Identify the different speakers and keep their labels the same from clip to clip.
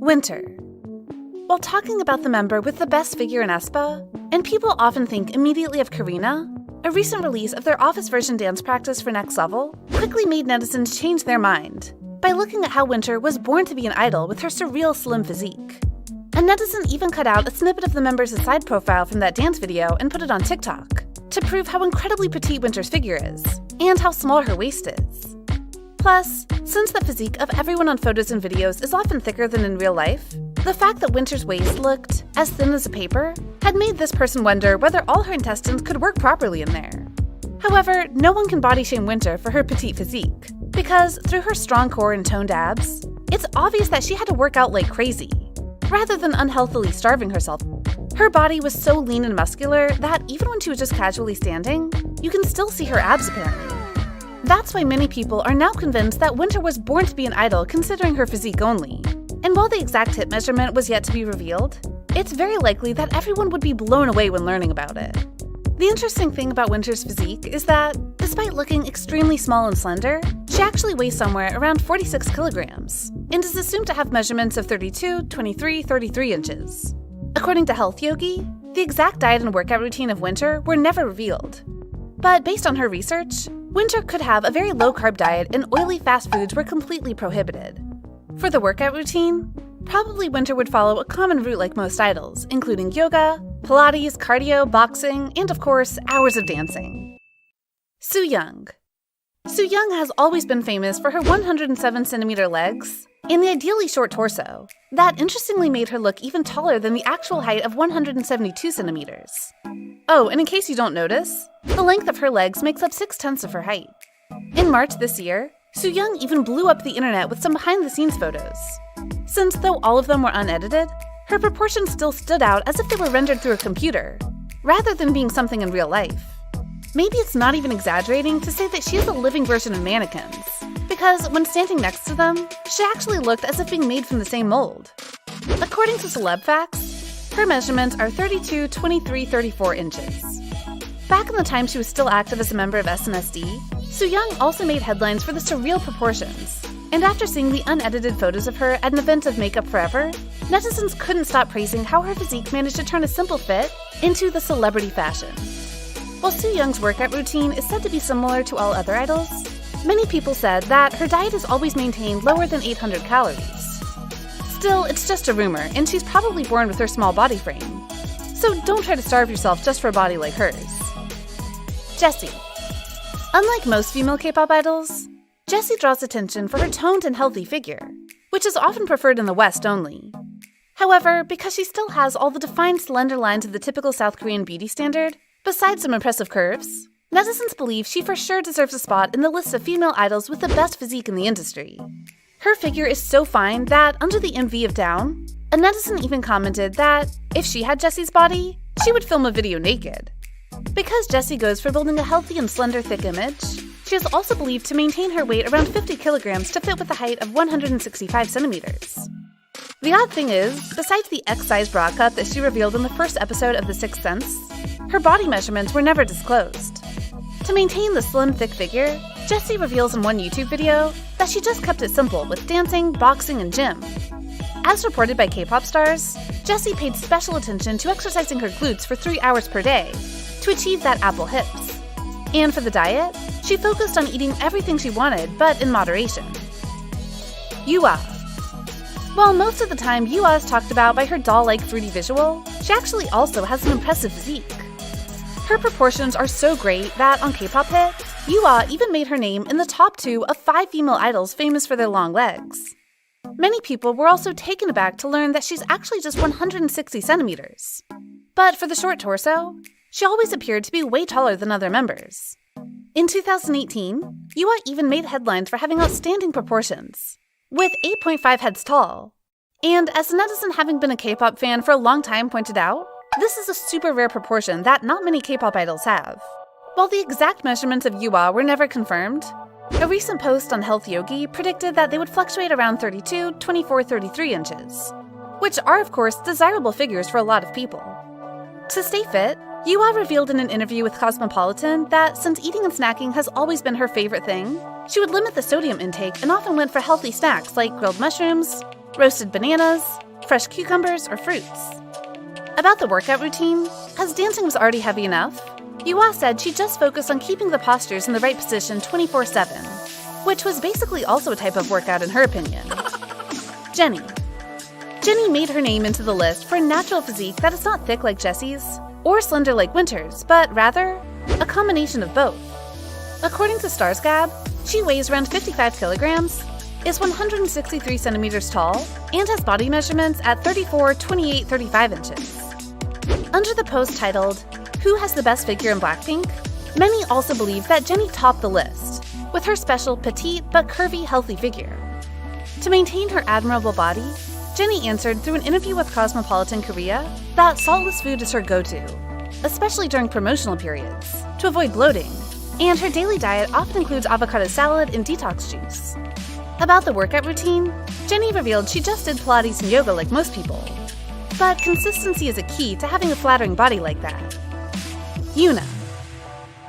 Speaker 1: Winter. While talking about the member with the best figure in aespa, and people often think immediately of Karina, a recent release of their office version dance practice for Next Level quickly made netizens change their mind by looking at how Winter was born to be an idol with her surreal slim physique. A netizen even cut out a snippet of the member's side profile from that dance video and put it on TikTok to prove how incredibly petite Winter's figure is, and how small her waist is. Plus, since the physique of everyone on photos and videos is often thicker than in real life, the fact that Winter's waist looked as thin as a paper had made this person wonder whether all her intestines could work properly in there. However, no one can body shame Winter for her petite physique, because through her strong core and toned abs, it's obvious that she had to work out like crazy, rather than unhealthily starving herself. Her body was so lean and muscular that even when she was just casually standing, you can still see her abs apparently. That's why many people are now convinced that Winter was born to be an idol considering her physique only. And while the exact hip measurement was yet to be revealed, it's very likely that everyone would be blown away when learning about it. The interesting thing about Winter's physique is that, despite looking extremely small and slender, she actually weighs somewhere around 46 kilograms, and is assumed to have measurements of 32, 23, 33 inches. According to Health Yogi, the exact diet and workout routine of Winter were never revealed. But based on her research, Winter could have a very low-carb diet and oily fast foods were completely prohibited. For the workout routine, probably Winter would follow a common route like most idols, including yoga, Pilates, cardio, boxing, and of course, hours of dancing. Sooyoung. Sooyoung has always been famous for her 107cm legs and the ideally short torso. That interestingly made her look even taller than the actual height of 172 centimeters. Oh, and in case you don't notice, the length of her legs makes up 6/10 of her height. In March this year, Sooyoung even blew up the internet with some behind-the-scenes photos. Since though all of them were unedited, her proportions still stood out as if they were rendered through a computer, rather than being something in real life. Maybe it's not even exaggerating to say that she is a living version of mannequins, because when standing next to them, she actually looked as if being made from the same mold. According to Celeb Facts, her measurements are 32, 23, 34 inches. Back in the time she was still active as a member of SNSD, Sooyoung also made headlines for the surreal proportions, and after seeing the unedited photos of her at an event of Makeup Forever, netizens couldn't stop praising how her physique managed to turn a simple fit into the celebrity fashion. While Sooyoung's workout routine is said to be similar to all other idols, many people said that her diet is always maintained lower than 800 calories. Still, it's just a rumor, and she's probably born with her small body frame. So don't try to starve yourself just for a body like hers. Jessie. Unlike most female K-pop idols, Jessie draws attention for her toned and healthy figure, which is often preferred in the West only. However, because she still has all the defined slender lines of the typical South Korean beauty standard, besides some impressive curves, netizens believe she for sure deserves a spot in the list of female idols with the best physique in the industry. Her figure is so fine that, under the MV of Down, a netizen even commented that, if she had Jessie's body, she would film a video naked. Because Jessie goes for building a healthy and slender thick image, she is also believed to maintain her weight around 50 kilograms to fit with a height of 165 centimeters. The odd thing is, besides the X-size bra cut that she revealed in the first episode of The Sixth Sense, her body measurements were never disclosed. To maintain the slim, thick figure, Jessie reveals in one YouTube video that she just kept it simple with dancing, boxing, and gym. As reported by K-pop stars, Jessie paid special attention to exercising her glutes for 3 hours per day to achieve that apple hips. And for the diet, she focused on eating everything she wanted, but in moderation. Yua. While most of the time Yua is talked about by her doll-like fruity visual, she actually also has an impressive physique. Her proportions are so great that on K-pop Hit, Yua even made her name in the top 2 of 5 female idols famous for their long legs. Many people were also taken aback to learn that she's actually just 160 centimeters. But for the short torso, she always appeared to be way taller than other members. In 2018, Yua even made headlines for having outstanding proportions, with 8.5 heads tall. And as a netizen having been a K-pop fan for a long time pointed out, this is a super rare proportion that not many K-pop idols have. While the exact measurements of Yua were never confirmed, a recent post on Health Yogi predicted that they would fluctuate around 32, 24, 33 inches, which are of course desirable figures for a lot of people. To stay fit, Yua revealed in an interview with Cosmopolitan that since eating and snacking has always been her favorite thing, she would limit the sodium intake and often went for healthy snacks like grilled mushrooms, roasted bananas, fresh cucumbers, or fruits. About the workout routine, as dancing was already heavy enough, Yua said she just focused on keeping the postures in the right position 24/7, which was basically also a type of workout in her opinion. Jenny. Jenny made her name into the list for a natural physique that is not thick like Jessie's, or slender like Winter's, but rather, a combination of both. According to Starsgab, she weighs around 55 kilograms, is 163 centimeters tall, and has body measurements at 34, 28, 35 inches. Under the post titled, "Who has the best figure in Blackpink?" many also believe that Jenny topped the list, with her special petite but curvy healthy figure. To maintain her admirable body, Jenny answered through an interview with Cosmopolitan Korea that saltless food is her go-to, especially during promotional periods, to avoid bloating, and her daily diet often includes avocado salad and detox juice. About the workout routine, Jenny revealed she just did Pilates and yoga like most people. But consistency is a key to having a flattering body like that. Yuna.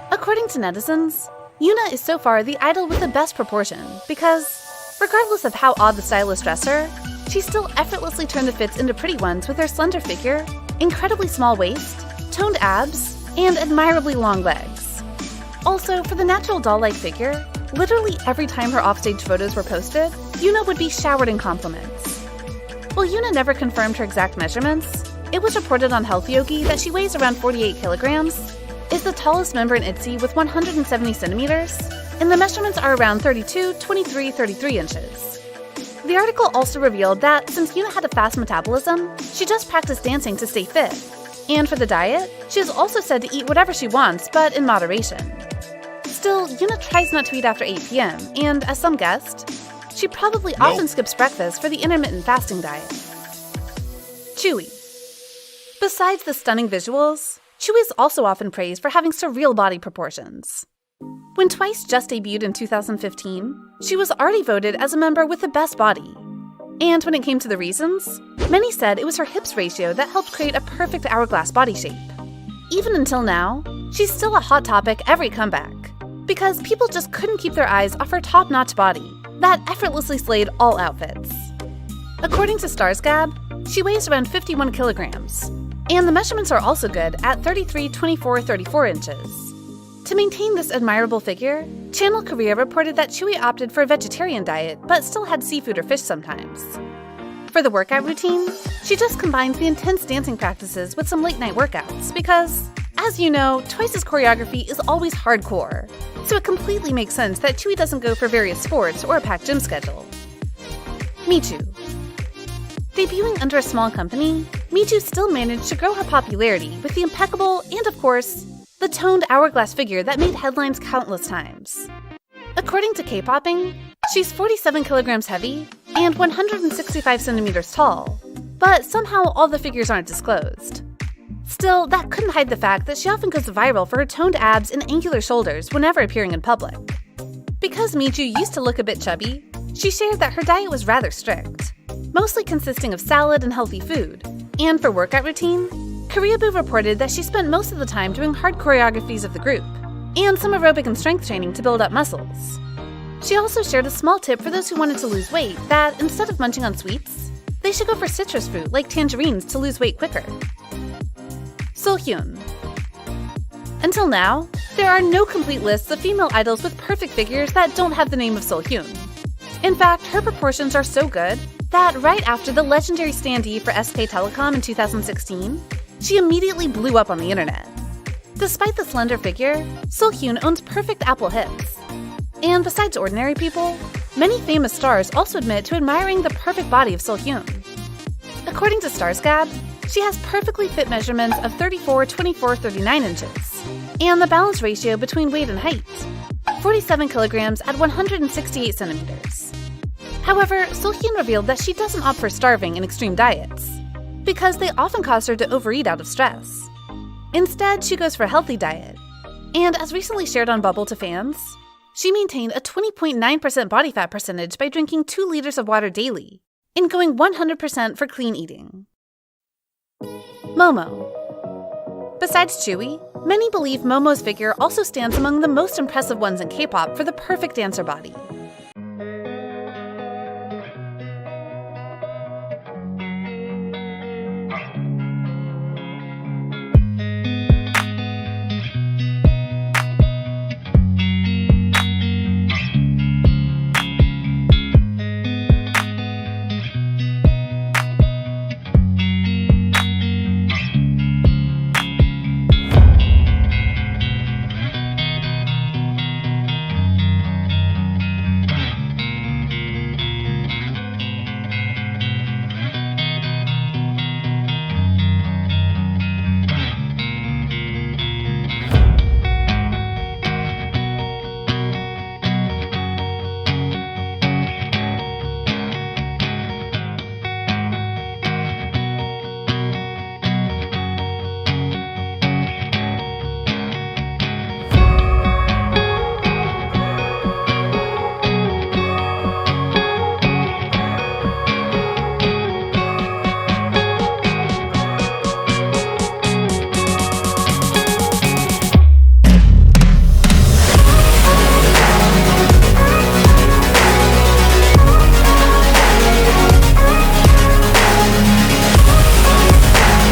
Speaker 1: According to netizens, Yuna is so far the idol with the best proportion because, regardless of how odd the stylist dressed her, she still effortlessly turned the fits into pretty ones with her slender figure, incredibly small waist, toned abs, and admirably long legs. Also, for the natural doll-like figure, literally every time her offstage photos were posted, Yuna would be showered in compliments. While Yuna never confirmed her exact measurements, it was reported on Health Yogi that she weighs around 48 kilograms, is the tallest member in ITZY with 170 centimeters, and the measurements are around 32, 23, 33 inches. The article also revealed that since Yuna had a fast metabolism, she just practiced dancing to stay fit. And for the diet, she is also said to eat whatever she wants, but in moderation. Still, Yuna tries not to eat after 8 p.m., and as some guessed, she probably often skips breakfast for the intermittent fasting diet. Chewy. Besides the stunning visuals, Chewy is also often praised for having surreal body proportions. When Twice just debuted in 2015, she was already voted as a member with the best body. And when it came to the reasons, many said it was her hips ratio that helped create a perfect hourglass body shape. Even until now, she's still a hot topic every comeback, because people just couldn't keep their eyes off her top-notch body that effortlessly slayed all outfits. According to Starsgab, she weighs around 51 kilograms, and the measurements are also good at 33, 24, 34 inches. To maintain this admirable figure, Channel Korea reported that Chewy opted for a vegetarian diet but still had seafood or fish sometimes. For the workout routine, she just combines the intense dancing practices with some late-night workouts because, as you know, Twice's choreography is always hardcore, so it completely makes sense that Chewy doesn't go for various sports or a packed gym schedule. Michu. Debuting under a small company, Michu still managed to grow her popularity with the impeccable and, of course, the toned hourglass figure that made headlines countless times. According to K-popping, she's 47 kilograms heavy and 165 centimeters tall, but somehow all the figures aren't disclosed. Still, that couldn't hide the fact that she often goes viral for her toned abs and angular shoulders whenever appearing in public. Because Michu used to look a bit chubby, she shared that her diet was rather strict, mostly consisting of salad and healthy food, and for workout routine, Koreaboo reported that she spent most of the time doing hard choreographies of the group, and some aerobic and strength training to build up muscles. She also shared a small tip for those who wanted to lose weight that, instead of munching on sweets, they should go for citrus fruit like tangerines to lose weight quicker. Sohyun. Until now, there are no complete lists of female idols with perfect figures that don't have the name of Sohyun. In fact, her proportions are so good that right after the legendary standee for SK Telecom in 2016, she immediately blew up on the internet. Despite the slender figure, Sohyun owns perfect apple hips. And besides ordinary people, many famous stars also admit to admiring the perfect body of Sohyun. According to Starsgab, she has perfectly fit measurements of 34, 24, 39 inches, and the balance ratio between weight and height, 47 kilograms at 168 centimeters. However, Sohyun revealed that she doesn't opt for starving and extreme diets, because they often cause her to overeat out of stress. Instead, she goes for a healthy diet, and as recently shared on Bubble to fans, she maintained a 20.9% body fat percentage by drinking 2 liters of water daily and going 100% for clean eating. Momo. Besides Chewy, many believe Momo's figure also stands among the most impressive ones in K-pop for the perfect dancer body.